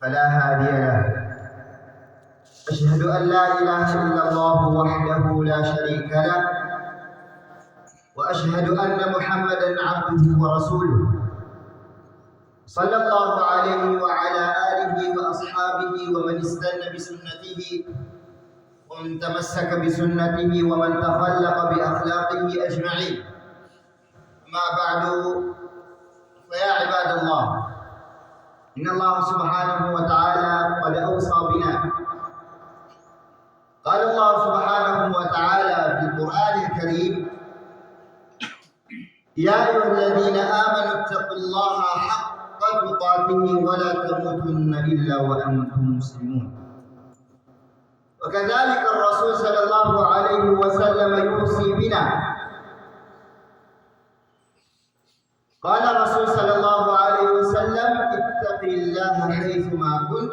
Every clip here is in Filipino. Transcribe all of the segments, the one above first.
فلا هادي له. أشهد أن لا إله إلا الله وحده لا شريك له، وأشهد أن محمدا عبده ورسوله صلى الله عليه وعلى آله وأصحابه ومن استنى بسنته ومن تمسك بسنته ومن تخلق بأخلاقه أجمعين. ما بعد، فيا عباد الله، إن الله سبحانه وتعالى قد أوصى بنا. قال الله سبحانه وتعالى في القرآن الكريم: يا أيها الذين آمنوا اتقوا الله حق تقاته ولا تموتن إلا وأنتم مسلمون. وكذلك الرسول صلى الله عليه وسلم يوصي بنا. قال الرسول صلى الله عليه وسلم: اتق الله حيثما كنت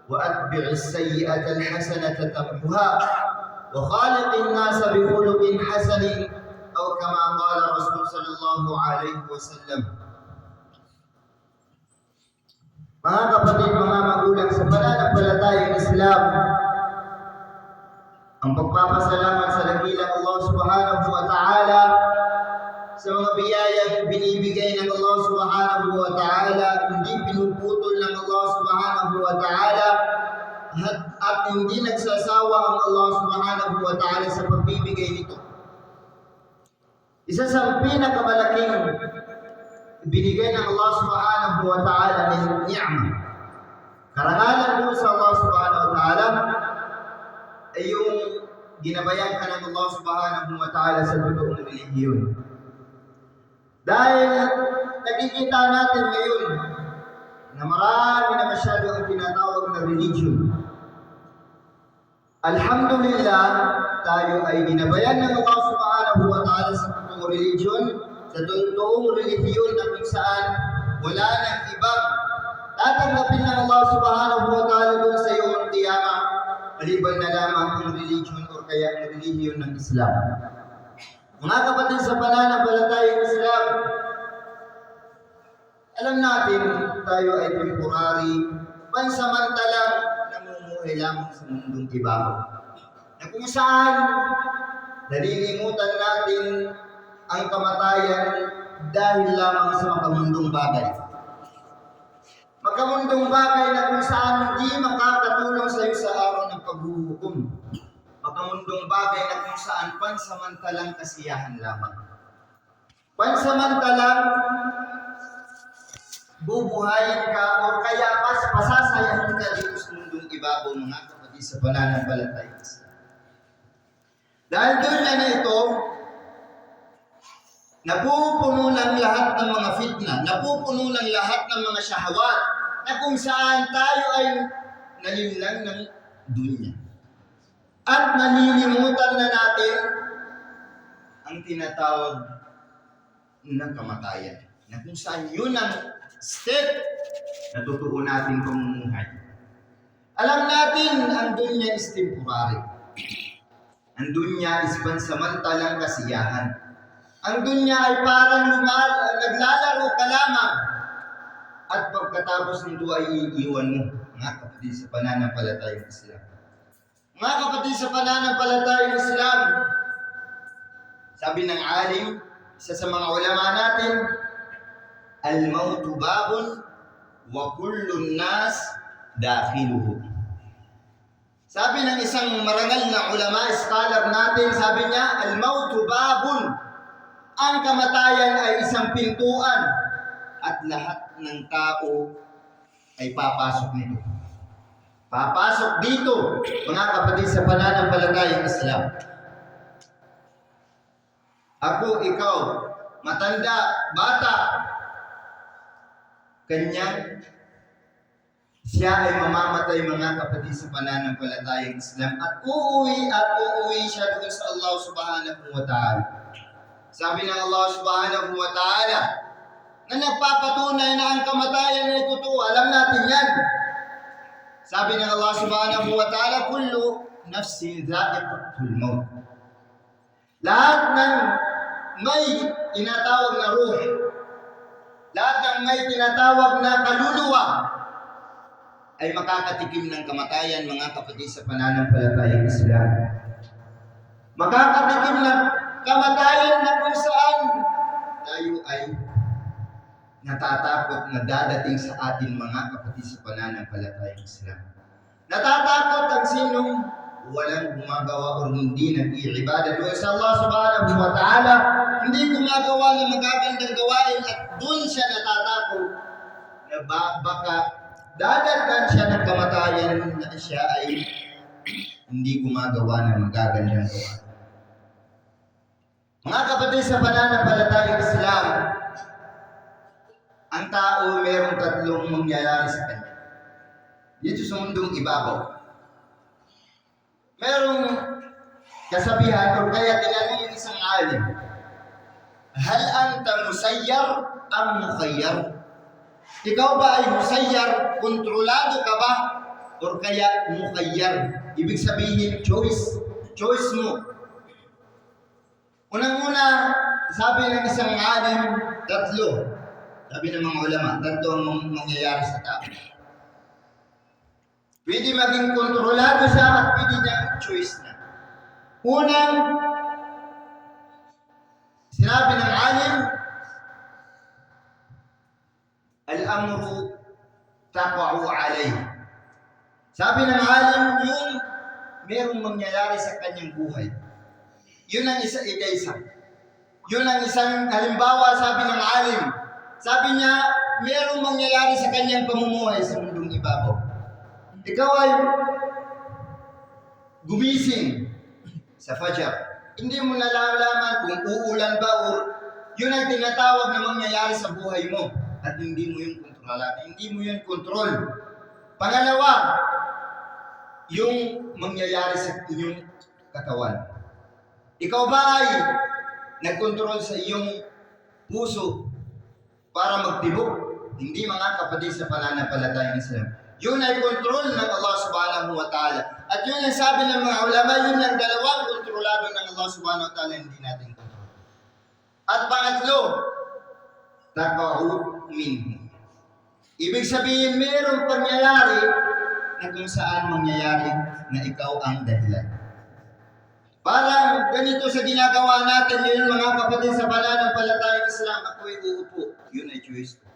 وأتبع السيئة الحسنة تمحها وخالق الناس بخلق حسن، أو كما قال الرسول صلى الله عليه wasallam. Mga kapatid, mga magulang, sa pananampalatayang Islam, ang pagpapasalamat sa dakilang Allah subhanahu wa ta'ala sa mga biyayang binibigay ng Allah subhanahu wa ta'ala, hindi pinuputol ng Allah subhanahu wa ta'ala, at hindi nagsasawa ang Allah subhanahu wa ta'ala sa pagbibigay nito. Isa sa pinakamalaking binigay ng Allah subhanahu wa ta'ala ng ni'mah, karangalan mo sa Allah subhanahu wa ta'ala, ay yung ginabayan ka ng Allah subhanahu wa ta'ala sa totoong relihiyon. Dahil nakikita natin ngayon na marami na masyado ang tinatawag na religion. Alhamdulillah, tayo ay ginabayan ng Allah subhanahu wa ta'ala sa totoong religion, sa totoong relihiyon na kung saan wala nang ibang tatanggapin ng Allah subhanahu wa ta'ala doon sa iyong tiyama, maliban na lamang ang religion o kaya ang relihiyon ng Islam. Mga kapatid, sa pananampalatayang Islam, alam natin tayo ay temporary, pansamantalang namumuhay lamang sa mundong ibabaw, na kung saan nalilimutan natin ang kamatayan dahil lamang sa makamundong bagay. Makamundong bagay na kung saan hindi makakatulong sa iyo sa araw ng paghuhukom. Makamundong bagay na kung saan pansamantalang kasiyahan lamang. Pansamantalang bubuhayin ka o kaya pasasayahin ka dito sa mundong ibabaw, mga kapatid, sa pananampalatayang Islam. Dahil doon na ito, napupuno ng lahat ng mga fitna, napupuno ng lahat ng mga syahwat, na kung saan tayo ay nalinlang ng dunya. At nalilimutan na natin ang tinatawag na kamatayan, na kung saan yun ang step na totoo natin pamumuhay. Alam natin, ang dunya is temporary. Ang dunya is pansamantalang kasiyahan. Ang dunya ay parang naglalaro ka lamang, at pagkatapos nito ay iiwan mo, mga kapatid, sa pananampalatayang Islam. Mga kapatid, sa pananampalatayang Islam, sabi ng alim, isa sa mga ulama natin, al-mautu babun wa kullun nas dakhiluhu. Sabi ng isang marangal na ulama, scholar natin, sabi niya, al-mautu babun, ang kamatayan ay isang pintuan at lahat ng tao ay papasok nito. Papasok dito, mga kapatid, sa pananampalatayang Islam. Ako, ikaw, matanda, bata, kanyang siya ay mamamatay, mga kapatid, sa pananampalatayang Islam, at uuwi siya doon sa Allah subhanahu wa ta'ala. Sabi ng Allah subhanahu wa ta'ala na nagpapatunay na ang kamatayan ay totoo. Alam natin yan. Sabi ng Allah subhanahu wa ta'ala, kullu nafsin dha'iqatul maut. Lahat ng may tinatawag na ruh, lahat ng may tinatawag na kaluluwa, ay makakatikim ng kamatayan, mga kapatid sa pananampalatayang Islam. Makakatikim ng kamatayan na kung saan tayo ay natatakot na dadating sa atin, mga kapatid sa pananampalatayang Islam. Natatakot ang sinong walang gumagawa o hindi nag-iibada doon sa Allah subhanahu wa ta'ala, hindi gumagawa ng magagandang gawain, at doon siya natatakot na baka dadagdan siya ng kamatayan na siya ay hindi gumagawa ng magagandang gawain. Mga kapatid sa pananampalatayang Islam, ang tao mayroong tatlong mangyayari sa kanya. Dito sa mundong ibabaw, merong kasabihan o kaya tinanong yung isang alim, hal anta musayyar am mukhayyar? Ikaw ba ay musayyar, kontrolado ka ba? O kaya mukhayyar? Ibig sabihin, choice mo. Unang-una, sabi ng isang alim, tatlo. Sabi ng mga ulama, tatlo ang mangyayari sa tao. Pwede maging kontrolado siya at pwede niyang choice na. Unang, sinabi ng alim, al-amru taqa'u alayh. Sabi ng alim, yung merong mangyayari sa kanyang buhay. Yun ang isa. Yun ang isang halimbawa, sabi ng alim. Sabi niya, merong mangyayari sa kanyang pamumuhay sa mundong ibabaw. Ikaw ay gumising sa Fajr. Hindi mo nalalaman kung uulan ba o yun ang tinatawag na mangyayari sa buhay mo at hindi mo yun kontrolado. Hindi mo yun kontrol. Pangalawa, yung mangyayari sa inyong katawan. Ikaw ba ay nagkontrol sa iyong puso para magtibok? Hindi, mga kapatid sa pananampalatayang Islam. Yun ay kontrol ng Allah subhanahu wa ta'ala. At yun ang sabi ng mga ulama, yun ang dalawang kontrolado ng Allah subhanahu wa ta'ala, hindi natin kontrol. At pangatlo, taqa'u minhu. Ibig sabihin, mayroong pangyayari na kung saan mangyayari na ikaw ang dahilan. Parang ganito sa ginagawa natin ngayon, mga kapatid sa pananampalatayang Islam, ako ay uupo, yun ay choice ko.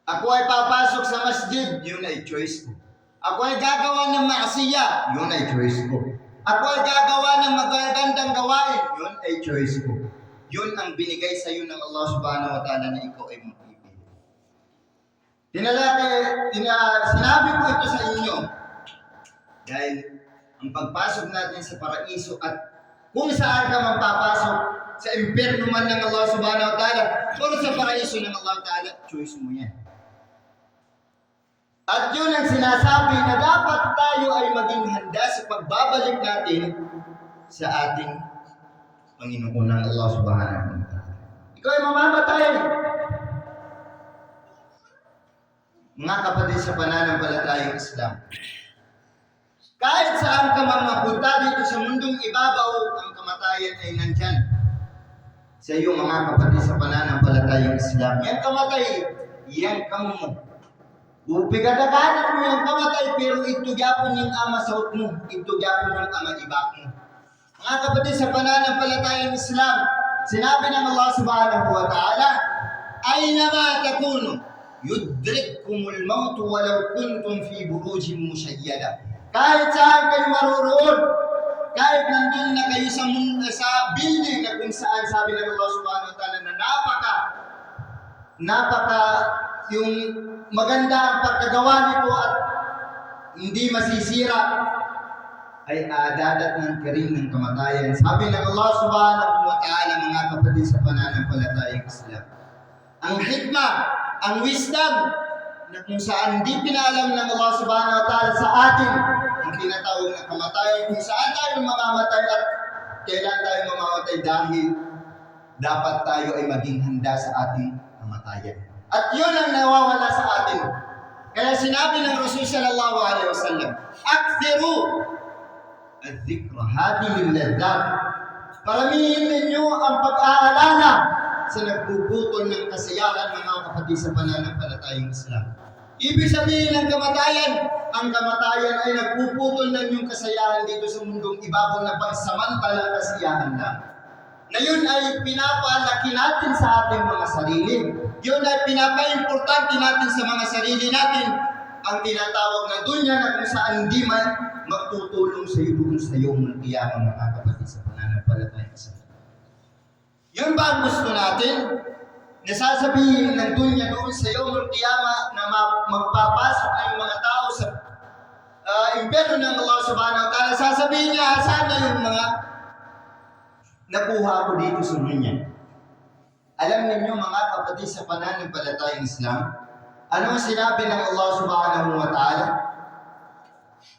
Ako ay papasok sa masjid, yun ay choice ko. Ako ay gagawa ng maasiya, yun ay choice ko. Ako ay gagawa ng magagandang gawain, yun ay choice ko. Yun ang binigay sa iyo ng Allah subhanahu wa ta'ala na ikaw ay magpipili. Sinabi ko ito sa inyo dahil ang pagpasok natin sa paraiso at kung saan ka magpapasok, sa impyerno man ng Allah subhanahu wa ta'ala o sa paraiso ng Allah ta'ala, choice mo yan. At yun ang sinasabi na dapat tayo ay maging handa sa pagbabalik natin sa ating Panginoon ng Allah subhanahu wa ta'ala. Ikaw ay mamamatay. Mga kapatid sa pananampalatayang Islam, kahit saan ka man mapunta dito sa mundong ibabaw, ang kamatayan ay nandyan sa iyo, mga kapatid sa pananampalatayang Islam. Yan kamatay, yan kamo. Upigadagan mo yung kamatay, pero ito gyapon yung ama saot mo, ito gyapon yung ama ibak mo. Mga kapatid sa pananampalatayang Islam, sinabi ng Allah subhanahu wa ta'ala, aynama takunu yudrikkumul maut walau kuntum fi burujin musyayyada. Kahit saan kayo maroroon, kahit nandun na kayo sa building na kung saan, sabi ng Allah subhanahu wa ta'ala na napaka yung maganda ang pagkagawa nito at hindi masisira, ay dadatnan ka rin ng kamatayan. Sabi ng Allah subhanahu wa ta'ala, mga kapatid sa pananampalatayang Islam, ang hikmah, ang wisdom, na kung saan hindi pinaalam ng Allah subhanahu wa ta'ala sa atin ang tinatawag na kamatayan, kung saan tayo mamamatay at kailan tayo mamamatay, dahil dapat tayo ay maging handa sa ating kamatayan. At yun ang nawawala sa atin. Kaya sinabi ng Rasul sallallahu alaihi wasallam, akthiru al-dhikra hadihil ladhat. Paramihin ninyo ang pag-aalala sa nagbubutol ng kasiyahan, mga kapatid sa pananampalatayang Islam. Ibig sabihin ng kamatayan, ang kamatayan ay nagpuputol ng iyong kasayahan dito sa mundong ibabaw na pansamantalang kasiyahan lang. Na yun ay pinapalaki natin sa ating mga sarili. Yun ay pinapa-importante natin sa mga sarili natin. Ang tinatawag na dunya na kung saan hindi man magtutulong sa iyo doon sa iyong magkiyamang mga kapatid sa pananampalataya sa iyo. Yun ba ang gusto natin? Nasasabihin ng dunya doon sa iyong magkiyama na magpapasok na yung mga tao sa impyerno ng Allah subhanahu wa ta'ala. Sasabihin niya, sana yung mga nakuha ko dito sa dunya. Alam ninyo mga kapatid sa pananampalatayang Islam, ano ang sinabi ng Allah subhanahu wa ta'ala?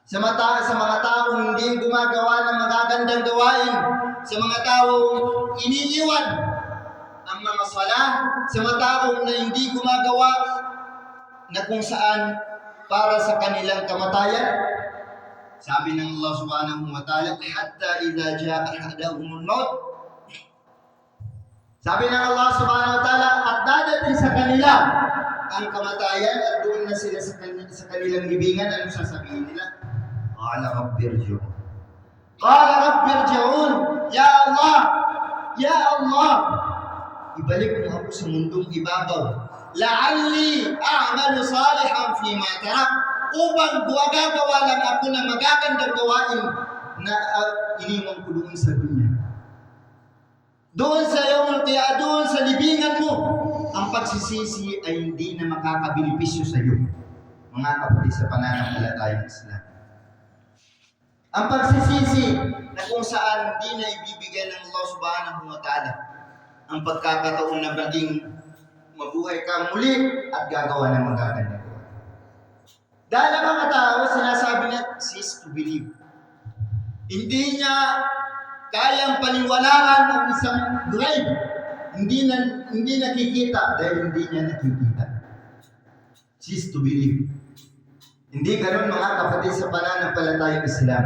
Sa mga taong hindi gumagawa ng magagandang gawain, sa mga taong iniiwan ang mga sala, sa mga taong na hindi gumagawa na kung saan para sa kanilang kamatayan. Sabi ng Allah subhanahu wa ta'ala, hatta idha ja'a ahadahumul maut. Sabi ng Allah subhanahu wa ta'ala, at dadating sa kanila ang kamatayan at doon na sila sa kanilang libingan. Ano sasabihin nila? Qala rabbi irji'un. Qala rabbi irji'un. Ya Allah! Ya Allah! Ibalik mo ako sa mundong ibabaw. La'alli a'malu salihan fima tarak. Upang gagawa lang ako ng magagandang gawain na iniwan ko doon sa dunya. Doon sa iyong kaya doon sa libingan mo, ang pagsisisi ay hindi na makakabilipisyo sa iyo, mga kapatid sa pananampalatayang Islam. Ang pagsisisi na kung saan hindi na ibibigay ng Allah subhanahu wa ta'ala ang pagkakataon na maging mabuhay ka muli at gagawa ng magagandang gawain. Dahil ang mga tao, sinasabi niya, cease to believe. Hindi niya kayang paniwalaan ang isang grave. Hindi nakikita dahil hindi niya nakikita. Cease to believe. Hindi ganun mga kapatid sa pananampalatayang Islam.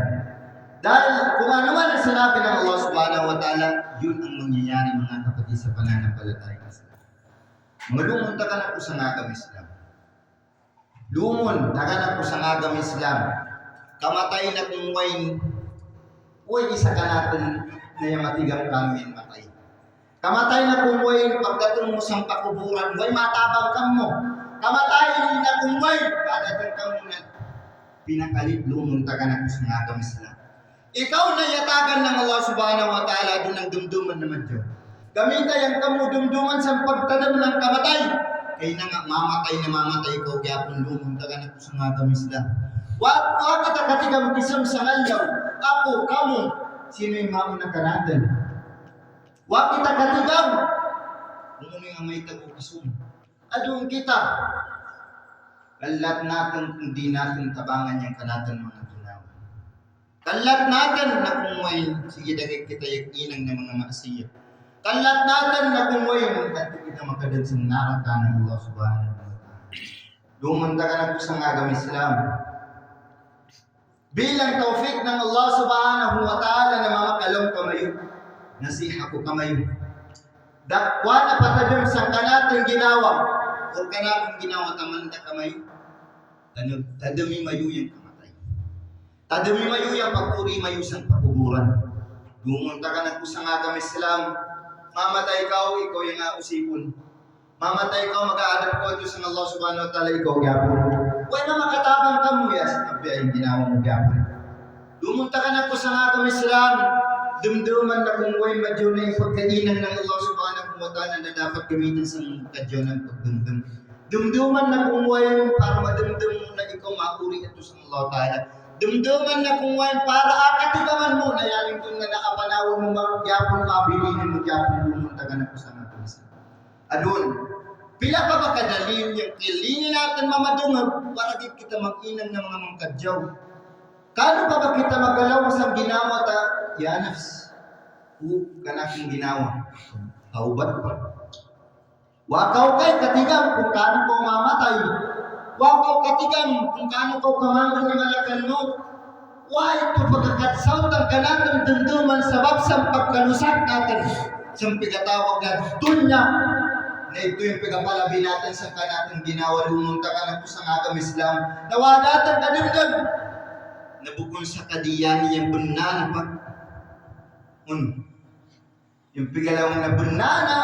Dahil kung ano man ang sinabi ng Allah subhanahu wa ta'ala, yun ang mangyayari mga kapatid sa pananampalatayang Islam. Malungunta ka na po sa ngagam Islam. Lumon, naganap ko sa ngagam Islam. Kamatay na kung wain, uy, isa ka natin na yung matigang kangin matay. Kamatay na kung wain, pagdating mo sa pakuburan, way matabang kang mo. Kamatay na kung wain, pagdating ka mo na pinakalit, lumunta ka na ko sa ngagam Islam. Ikaw na yatagan ng Allah subhanahu wa ta'ala doon ang dumduman naman dyan. Gamitay ang kamudumduman sa pagtanam ng kamatay. Kaya na nga, mamatay ko, kaya kung lumunta ka na ko sa ngagam Islam. Wag kita katigam kisam sa ngalyaw. Ako, kamo, sino yung mauna ka natin? Wag kita katigam. Kung nga may tago-kisum. Adun kita. Kalat natin kung di natin tabangan yung kanatan mga tunaw. Kalat natin na kung may sige dagay kita yung inang ng mga maasiya. Kalat natin na kung may at kita makadad sa naraka ng Allah subhanahu wa ta'ala. Lumanda ka na po sa ngagam Islam. Bilang taufik ng Allah subhanahu wa ta'ala na mamakalong kamayo. Nasiha ko kamayo. Dakwa na patadum sa kanatang ginawa. Kung kanatang ginawa tamanda kamayo. Tadumi mayo yung kamatay. Tadumi mayo yung pagpuri mayo sa pakuburan. Lumunta ka na po sa ngagam Islam. Mamatay ka, ikaw yung usipon. Mamatay ka, mag-aadap ko ito sa Allah subhanahu wa ta'ala, ikaw gyapon. Huwag na makatabang ka mo, sa tabi ay ginawa mo gyapon. Lumunta ka na po sa ngagam Islam, dumduman na kung huwag madyo na yung pagkainan ng Allah subhanahu wa ta'ala na dapat gamitin sa kadyo ng pagdumdum. Dumduman na kung huwag para madumdum mo na ikaw mauri ito sa Allah ta'ala. Dumduman na kung huwag para akatigaman mo na yan yung na nakapanawag mo magyapon, mabilinin mo gyapon, lumunta ka na po sa ngagam Islam. Adun, pila pa ba kadalin yung kilinin natin mamadungag para di kita mag-inang ng mga mangkadyaw. Kano pa ba kita magalaw sa ginawa ta? Yanafs. Kanaking ginawa. Taubat pa. Wakaw kay katigam kung kano ko mamatay. Wakaw katigam kung kano ko kamangan ng alakan mo. Wa ito pagkakatsaw ng kanatang dumduman sa babsang pagkalusak natin. Sa pigatawag na dunya na ito yung pagapalabi natin sa kanatang ginawa, lumunta ka na po sa agam Islam. Nawadatan ka din doon. Nabukon sa kadiyan yung bunana pa. Yung pigalawang na bunana,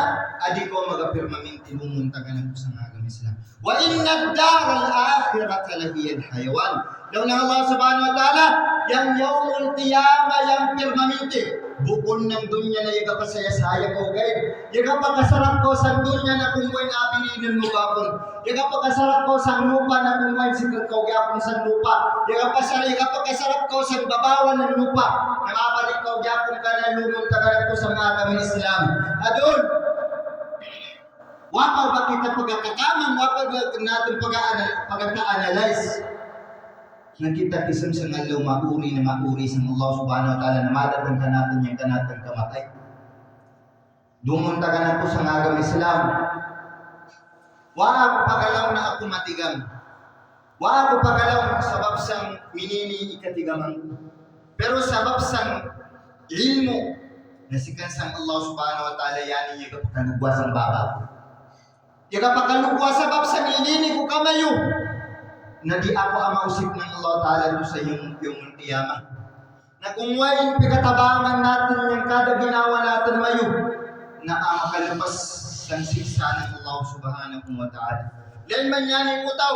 adi ko magapirmaminti, lumunta ka na po sa agam Islam. Wa inna ad-dar al-akhirata lahiyal hayawan. Daw ng Allah subhanahu wa ta'ala, yang yawmul qiyamah yang permanente. Bukon ng dunya na yaga pa saya ko guys. Yaga pa kasarap ko sa dunya na kung mo'y nabilinin mo gapon. Yaga pa kasarap ko sa lupa na kung mo'y sikal ko gapon sa lupa. Yaga pa kasarap ko sa babawan ng lupa. Nakabalik ko gapon ka na lumunta ka na ko sa mga kami Islam. Adun, wapag ba kita pagkakakamang, wapag ba natin pagka-analyze. Nakita kisam sa ngalaw mauri na mauri sa Allah subhanahu wa ta'ala na madatang ka natin yung kanatang kamatay. Dumunta ka na po sa agam Islam. Wa ako pagalaw na ako matigam. Wa ako pagalaw sabab sang minini ikatigamang. Pero sabab sang ilmo na sikan sang Allah subhanahu wa ta'ala yani yung kapakalugwa sang baba. Yung kapakalugwa sabab sang minini ko kamayo. Na di ako ang mausip ng Allah Ta'ala doon sa yung tiyama. Na kung wain pigatabangan natin yung kada ginawa natin mayo, na ang makalabas ng siksa ng Allah Subhanahu wa Ta'ala. Dahil man yan yung utaw,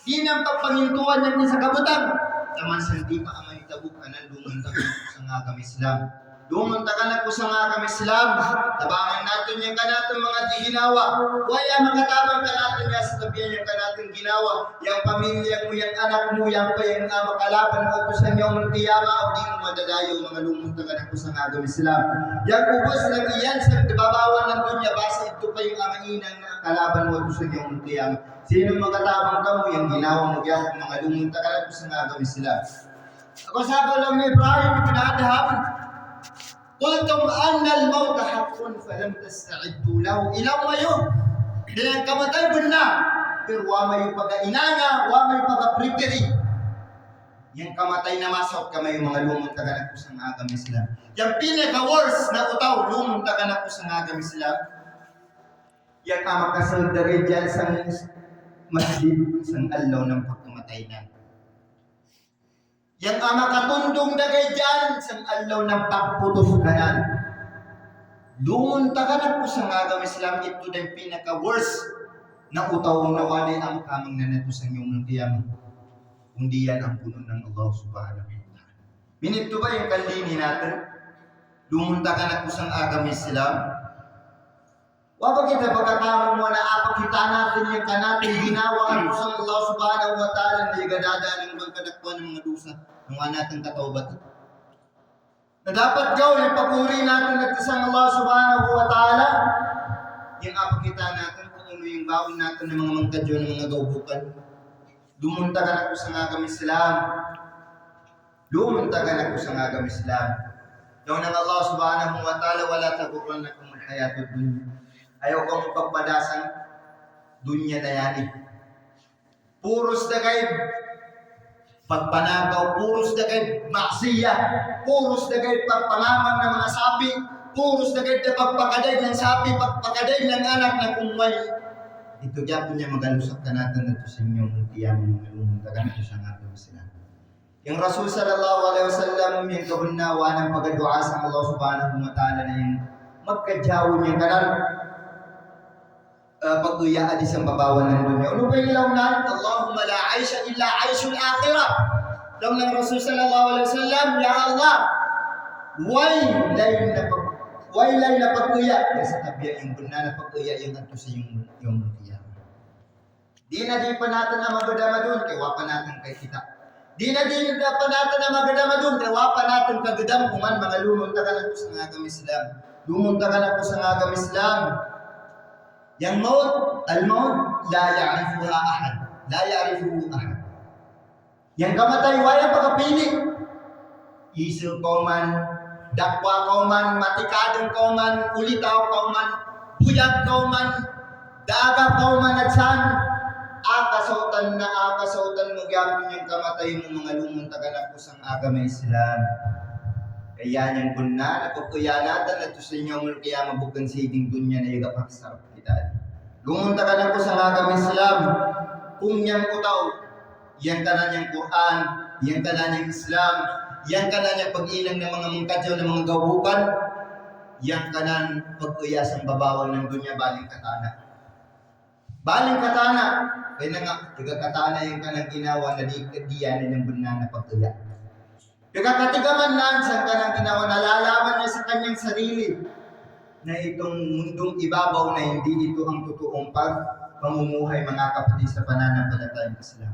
di nang pagpangintuan niya sa kabutan. Taman sa di pa ang mahitabo ka na lumunta ka sa nga kami Islam. Lumunta ka na po sa nga kami Islam. Tabangan natin yung kanatong mga di ginawa. Waya makatabang ka natin nga sa tabihan yung kanatong ginawa. Yung pamilya mo, yung anak mo, yung pa yung makalaban mo ito sa inyong tiyama o di mo madadayo mga lumunta ka na po sa nga kami Islam. Yung ubos ng iyan sa babawan ng dunya basta ito pa yung amainang na kalaban mo ito sa inyong tiyama. Sino makatabang ka mo, yung ginawa mo yan, mga lumunta ka na po sa nga kami Islam. Ako sabi lang ni Ibrahim, pinadahap. Qultum anna al-maut haqqun falam tasta'iddu lahu ilaw mayo. Dilang kamatay bunna. Pero wa mayo pag-inanga, wa mayo pag-prepare. Yang kamatay na masok kamay mga lumunta ka na po sa agam Islam. Yang pinaka-worst na utaw, lumunta ka na po sa agam Islam. Yang amakasal dari dyan sa masjid sang allaw ng pagkamatay na. Yang ama katundong dagay dyan sa alaw ng pagputos kanan. Lumunta ka na po sa agam Islam, ito na yung pinaka-worst na utaw na walay ang kamang nanato sa inyong tiyama. Kundi yan ang puno ng Allah subhanahu wa ta'ala. Minito ba yung kalini natin? Lumunta ka na po sa agam Islam. Wapag kita pagkakamang mo na apakita natin yung kanating ginawa ang sa Allah subhanahu wa ta'ala na igadada ng magkadakwa ng mga dusa ng natin katawbat. Na dapat gawin yung paguri natin at isang Allah subhanahu wa ta'ala yung apakita natin kung ano yung bawin natin ng mga mangkadyo ng mga gawbukan. Lumunta ka na po sa agam Islam. Lumunta ka na po sa agam Islam. Daw ng Allah subhanahu wa ta'ala wala tagurannakum al-hayatud dunya. Ayaw kang pagpadasang dunya na yan. Puros na kayo pagpanagaw, puros na kayo maksiya, puros na kayo pagpangamang ng mga sapi, puros na kayo pagpakaday ng sapi, pagpakaday ng anak na kumay. Ito kaya po niya magalusap ka natin na ito sa inyong tiyamang lumunta ka na ito sa natin sila. Yung Rasul sallallahu alaihi wasallam, yung kabunnawa ng pagdua sa Allah subhanahu wa ta'ala na yung magkadyaw niya kanan. Pag-uya adi sa babawan ng dunya. Ano ba yung ilaw na? Allahumma la aisha illa aishul akhirah. Daw ng Rasul sallallahu alaihi wasallam, Ya Allah, waylay na pag-uya. Sa tabiya yung buna na pag-uya yung ato sa yung tiya. Di pa natin na magadama doon, kaya wapa natin kay kita. Di pa natin na magadama doon, kaya wapa natin kagadam kuman mga lumunta ka na po sa agam Islam. Lumunta ka na po sa agam Islam. Yang maut, al-maut, la ya'rifuha ahad. La ya'rifuhu ahad. Yang kamatay, wala pagkapili. Isil ko man, dakwa ko man, matikadong ko man, ulitaw ko man, puyat ko man, daagap ko man at saan. Akasautan mo gyapon yung kamatay mo mga lumunta ka na po sa agam Islam. Kaya niyang bunna, napagkuya natin at sa inyo kaya mabukan sa iting dunya na yung kapaksarap kita. Lumunta ka na po sa ngagam Islam. Kung yan po daw, yan ka na niyang Quran, yan ka na niyang Islam, yan ka na niyang pag-inang ng mga mungkadyaw ng mga gabukan, yan ka na pag-uyas ang babawang ng dunya, baling katana. Baling katana. Kaya na nga, katana yung kanang ginawa na diyanin ng banana pag-uya. Katigaman lang sa kanang ginawa, nalalaman niya sa kanyang sarili na itong mundong ibabaw na hindi ito ang totoong pamumuhay, mga kapatid, sa pananampalatayang Islam.